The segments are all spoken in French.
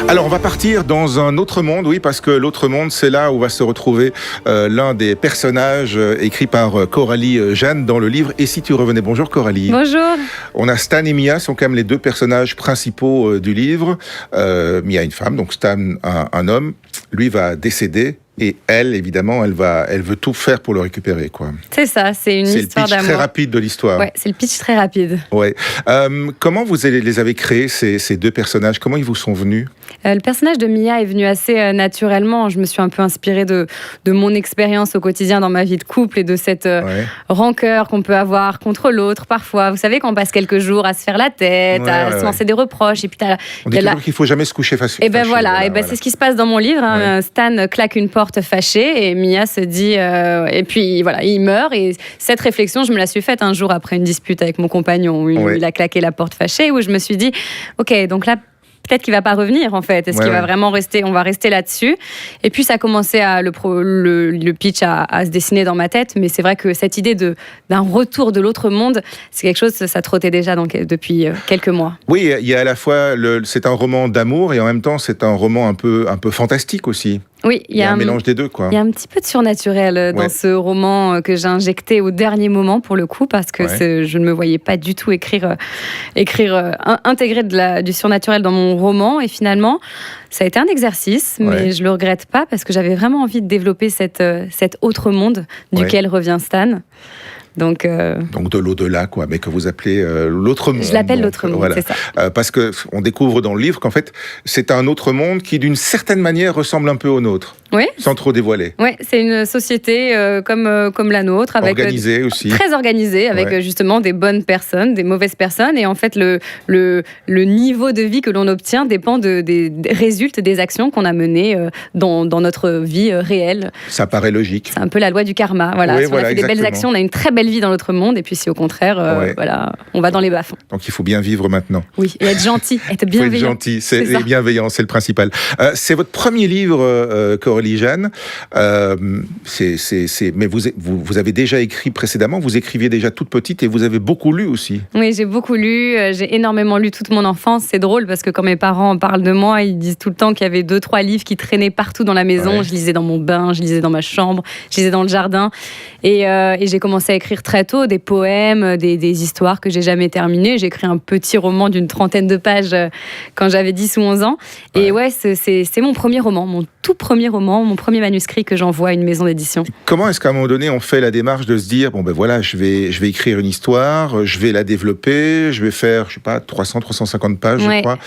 Alors on va partir dans un autre monde, oui, parce que l'autre monde, c'est là où va se retrouver l'un des personnages écrits par Coralie Jeanne dans le livre « Et si tu revenais ?» Bonjour Coralie. Bonjour. On a Stan et Mia, sont quand même les deux personnages principaux du livre. Mia, une femme, donc Stan, un homme. Lui va décéder. Et elle, évidemment, elle veut tout faire pour le récupérer, quoi. C'est ça, c'est une histoire d'amour. C'est le pitch très rapide de l'histoire. Ouais, c'est le pitch très rapide. Ouais. Comment vous les avez créés, ces deux personnages? Comment ils vous sont venus? Le personnage de Mia est venu assez naturellement. Je me suis un peu inspirée de mon expérience au quotidien dans ma vie de couple et de cette rancœur qu'on peut avoir contre l'autre parfois. Vous savez, quand on passe quelques jours à se faire la tête, à se lancer des reproches. Et puis on dit toujours qu'il ne faut jamais se coucher fâché. Et ben voilà, c'est ce qui se passe dans mon livre. Hein. Stan claque une porte fâché et Mia se dit et puis voilà, il meurt. Et cette réflexion, je me la suis faite un jour après une dispute avec mon compagnon où il a claqué la porte fâché, où je me suis dit ok, donc là peut-être qu'il va pas revenir en fait. Est-ce qu'il va vraiment rester? On va rester là-dessus. Et puis ça a commencé le pitch à se dessiner dans ma tête. Mais c'est vrai que cette idée d'un retour de l'autre monde, c'est quelque chose, ça trottait déjà depuis quelques mois. Oui, il y a à la fois c'est un roman d'amour et en même temps c'est un roman un peu fantastique aussi. Oui, il y a un mélange des deux, quoi. Il y a un petit peu de surnaturel dans ce roman que j'ai injecté au dernier moment pour le coup, parce que je ne me voyais pas du tout intégrer du surnaturel dans mon roman. Et finalement, ça a été un exercice, mais je le regrette pas parce que j'avais vraiment envie de développer cet autre monde duquel revient Stan. Donc de l'au-delà, quoi, mais que vous appelez l'autre monde. Je l'appelle l'autre monde, voilà. C'est ça. Parce qu'on découvre dans le livre qu'en fait, c'est un autre monde qui, d'une certaine manière, ressemble un peu au nôtre. Oui. Sans trop dévoiler. Oui, c'est une société comme la nôtre. Organisée aussi. Très organisée, avec justement des bonnes personnes, des mauvaises personnes. Et en fait, le niveau de vie que l'on obtient dépend des résultats des actions qu'on a menées dans notre vie réelle. Ça paraît logique. C'est un peu la loi du karma. Voilà. Si on a fait des belles actions, on a une très belle vie dans l'autre monde. Et puis si au contraire, on va dans les bas-fonds. Donc il faut bien vivre maintenant. Oui, et être gentil, être bienveillant. Il faut être gentil, c'est bienveillant, c'est le principal. C'est votre premier livre, Coralie Jeanne. Mais vous avez déjà écrit précédemment, vous écriviez déjà toute petite et vous avez beaucoup lu aussi. Oui, j'ai beaucoup lu, j'ai énormément lu toute mon enfance. C'est drôle parce que quand mes parents parlent de moi, ils disent tout le temps qu'il y avait 2-3 livres qui traînaient partout dans la maison. Je lisais dans mon bain, je lisais dans ma chambre, je lisais dans le jardin. Et j'ai commencé à écrire très tôt des poèmes, des histoires que j'ai jamais terminées. J'ai écrit un petit roman d'une 30aine de pages quand j'avais 10 ou 11 ans. Et c'est mon premier roman, mon tout premier roman, mon premier manuscrit que j'envoie à une maison d'édition. Comment est-ce qu'à un moment donné, on fait la démarche de se dire, bon ben voilà, je vais écrire une histoire, je vais la développer, je vais faire, je sais pas, 350 pages, je crois,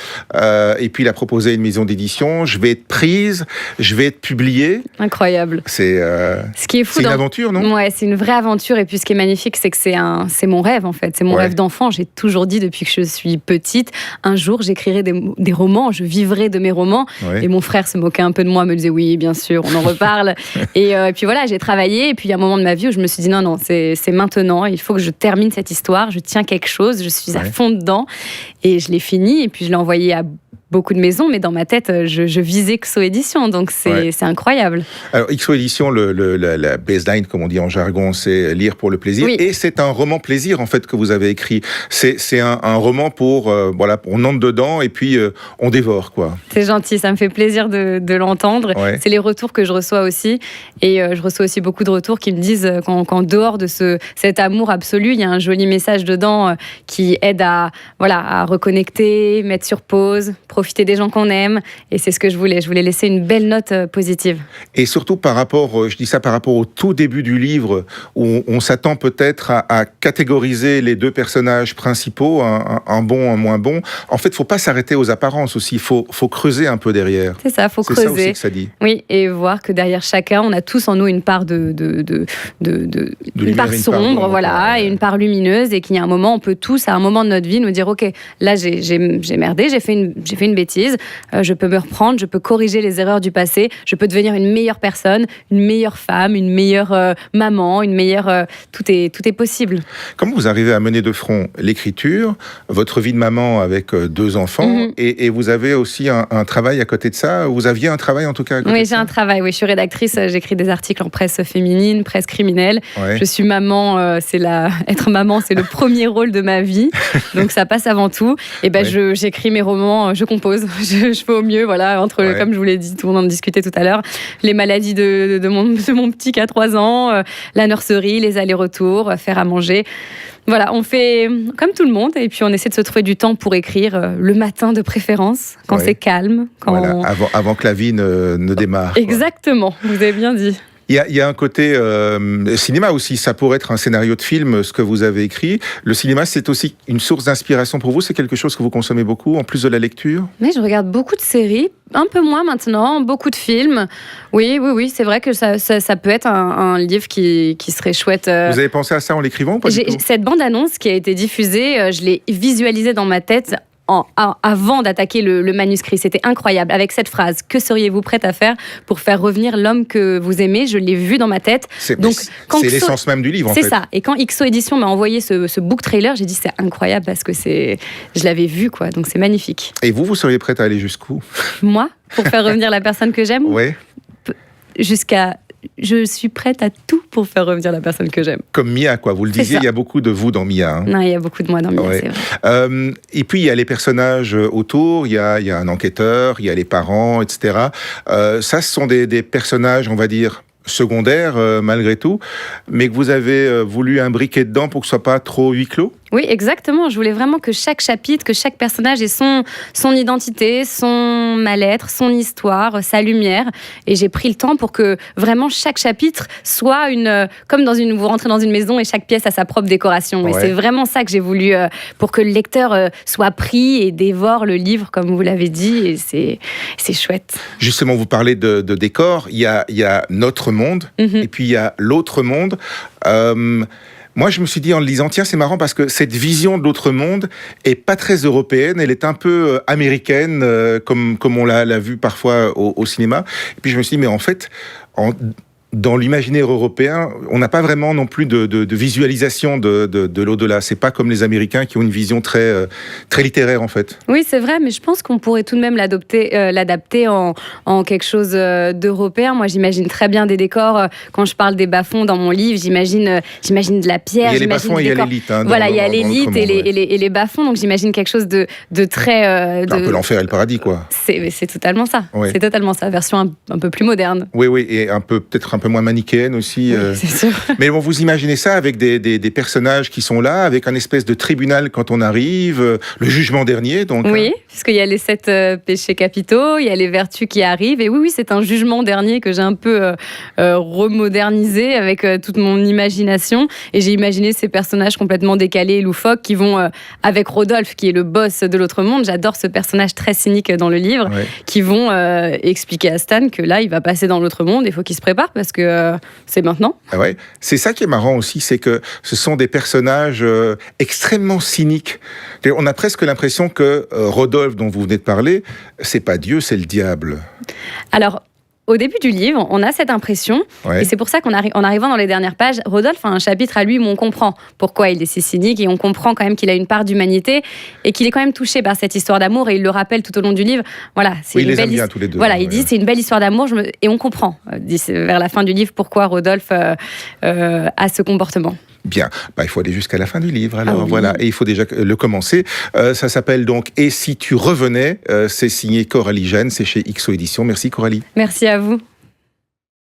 et puis la proposer à une maison d'édition, je vais être prise, je vais être publiée. Incroyable. Ce qui est fou. C'est une aventure, non? Ouais, c'est une vraie aventure. Et puis ce qui est magnifique, c'est que c'est mon rêve, en fait. C'est mon rêve d'enfant. J'ai toujours dit depuis que je suis petite, un jour, j'écrirai des romans, je vivrai de mes romans. Et mon frère se moquait un peu de moi, me disait oui, bien sûr, on en reparle. et puis voilà, j'ai travaillé. Et puis il y a un moment de ma vie où je me suis dit non, c'est maintenant. Il faut que je termine cette histoire. Je tiens quelque chose. Je suis à fond dedans. Et je l'ai fini. Et puis je l'ai envoyé à beaucoup de maisons, mais dans ma tête, je visais XO Édition, donc c'est incroyable. Alors, XO Édition, la baseline, comme on dit en jargon, c'est lire pour le plaisir, et c'est un roman plaisir, en fait, que vous avez écrit. C'est un roman pour, on entre dedans, et puis on dévore, quoi. C'est gentil, ça me fait plaisir de l'entendre. C'est les retours que je reçois aussi, et je reçois aussi beaucoup de retours qui me disent qu'en dehors de cet amour absolu, il y a un joli message dedans qui aide à reconnecter, mettre sur pause, profiter des gens qu'on aime, et c'est ce que je voulais. Je voulais laisser une belle note positive. Et surtout par rapport au tout début du livre, où on s'attend peut-être à catégoriser les deux personnages principaux, un bon, un moins bon. En fait, il ne faut pas s'arrêter aux apparences aussi, il faut creuser un peu derrière. C'est ça, il faut creuser. C'est ça aussi que ça dit. Oui, et voir que derrière chacun, on a tous en nous une part une part sombre, et une part lumineuse, et qu'il y a un moment, on peut tous, à un moment de notre vie, nous dire, ok, là j'ai merdé, j'ai fait une bêtise, je peux me reprendre, je peux corriger les erreurs du passé, je peux devenir une meilleure personne, une meilleure femme, une meilleure maman, une meilleure... tout est possible. Comment vous arrivez à mener de front l'écriture, votre vie de maman avec 2 enfants, et vous avez aussi un travail à côté de ça? Vous aviez un travail en tout cas à côté de ça? Oui, j'ai un travail, je suis rédactrice, j'écris des articles en presse féminine, presse criminelle. Je suis maman, être maman, c'est le premier rôle de ma vie, donc ça passe avant tout. Et j'écris mes romans, je compose. Je fais au mieux, voilà, entre, comme je vous l'ai dit, tout le monde en discutait tout à l'heure, les maladies de mon petit qui a 3 ans, la nurserie, les allers-retours, faire à manger. Voilà, on fait comme tout le monde et puis on essaie de se trouver du temps pour écrire le matin de préférence, quand c'est calme. Avant que la vie ne démarre. Exactement, vous avez bien dit. Il y a un côté cinéma aussi, ça pourrait être un scénario de film, ce que vous avez écrit. Le cinéma, c'est aussi une source d'inspiration pour vous, c'est quelque chose que vous consommez beaucoup, en plus de la lecture? Mais je regarde beaucoup de séries, un peu moins maintenant, beaucoup de films. Oui, c'est vrai que ça peut être un livre qui serait chouette. Vous avez pensé à ça en l'écrivant ou pas du tout? Cette bande-annonce qui a été diffusée, je l'ai visualisée dans ma tête avant d'attaquer le manuscrit. C'était incroyable. Avec cette phrase, que seriez-vous prête à faire pour faire revenir l'homme que vous aimez? Je l'ai vu dans ma tête. C'est l'essence même du livre, en fait. C'est ça. Et quand XO Édition m'a envoyé ce book trailer, j'ai dit c'est incroyable parce que je l'avais vu, quoi. Donc c'est magnifique. Et vous seriez prête à aller jusqu'où? Moi, pour faire revenir la personne que j'aime? Oui. Je suis prête à tout pour faire revenir la personne que j'aime. Comme Mia, quoi. Vous le disiez, il y a beaucoup de vous dans Mia. Hein. Non, il y a beaucoup de moi dans Mia, c'est vrai. Et puis, il y a les personnages autour, il y a un enquêteur, il y a les parents, etc. Ça, ce sont des personnages, on va dire, secondaires, malgré tout, mais que vous avez voulu imbriquer dedans pour que ce soit pas trop huis clos? Oui, exactement. Je voulais vraiment que chaque chapitre, que chaque personnage ait son identité, son mal-être, son histoire, sa lumière. Et j'ai pris le temps pour que vraiment chaque chapitre soit comme vous rentrez dans une maison et chaque pièce a sa propre décoration. Et c'est vraiment ça que j'ai voulu pour que le lecteur soit pris et dévore le livre, comme vous l'avez dit. Et c'est chouette. Justement, vous parlez de décor. Il y a notre monde et puis il y a l'autre monde. Moi, je me suis dit en le lisant, tiens, c'est marrant parce que cette vision de l'autre monde est pas très européenne, elle est un peu américaine, comme on l'a vu parfois au cinéma. Et puis je me suis dit, mais en fait, dans l'imaginaire européen, on n'a pas vraiment non plus de visualisation de l'au-delà. C'est pas comme les Américains qui ont une vision très littéraire, en fait. Oui, c'est vrai, mais je pense qu'on pourrait tout de même l'adapter en quelque chose d'européen. Moi, j'imagine très bien des décors. Quand je parle des bas-fonds dans mon livre, j'imagine de la pierre. Il y a les bas-fonds et il y a l'élite. Voilà, il y a l'élite et les bas-fonds. Donc, j'imagine quelque chose de très... Un peu l'enfer et le paradis, quoi. C'est totalement ça. Oui. C'est totalement ça. Version un peu plus moderne. Oui, et peut-être un peu moins manichéenne aussi. Oui, c'est sûr. Mais bon, vous imaginez ça avec des personnages qui sont là, avec un espèce de tribunal quand on arrive, le jugement dernier. Donc, oui, puisqu'il y a les 7 péchés capitaux, il y a les vertus qui arrivent. Et oui, c'est un jugement dernier que j'ai un peu remodernisé avec toute mon imagination. Et j'ai imaginé ces personnages complètement décalés et loufoques qui vont, avec Rodolphe, qui est le boss de l'autre monde, j'adore ce personnage très cynique dans le livre, qui vont expliquer à Stan que là, il va passer dans l'autre monde, il faut qu'il se prépare parce que c'est maintenant. Ouais. C'est ça qui est marrant aussi, c'est que ce sont des personnages extrêmement cyniques. On a presque l'impression que Rodolphe, dont vous venez de parler, c'est pas Dieu, c'est le diable. Alors, au début du livre, on a cette impression, et c'est pour ça qu'en arrivant dans les dernières pages, Rodolphe a un chapitre à lui où on comprend pourquoi il est si cynique, et on comprend quand même qu'il a une part d'humanité, et qu'il est quand même touché par cette histoire d'amour, et il le rappelle tout au long du livre. Voilà, c'est une belle histoire. Tous les deux. Voilà, il dit c'est une belle histoire d'amour, et on comprend vers la fin du livre pourquoi Rodolphe a ce comportement. Bien, il faut aller jusqu'à la fin du livre, alors voilà, et il faut déjà le commencer. Ça s'appelle donc « Et si tu revenais ?» C'est signé Coralie Jeanne, c'est chez XO Édition. Merci Coralie. Merci à vous.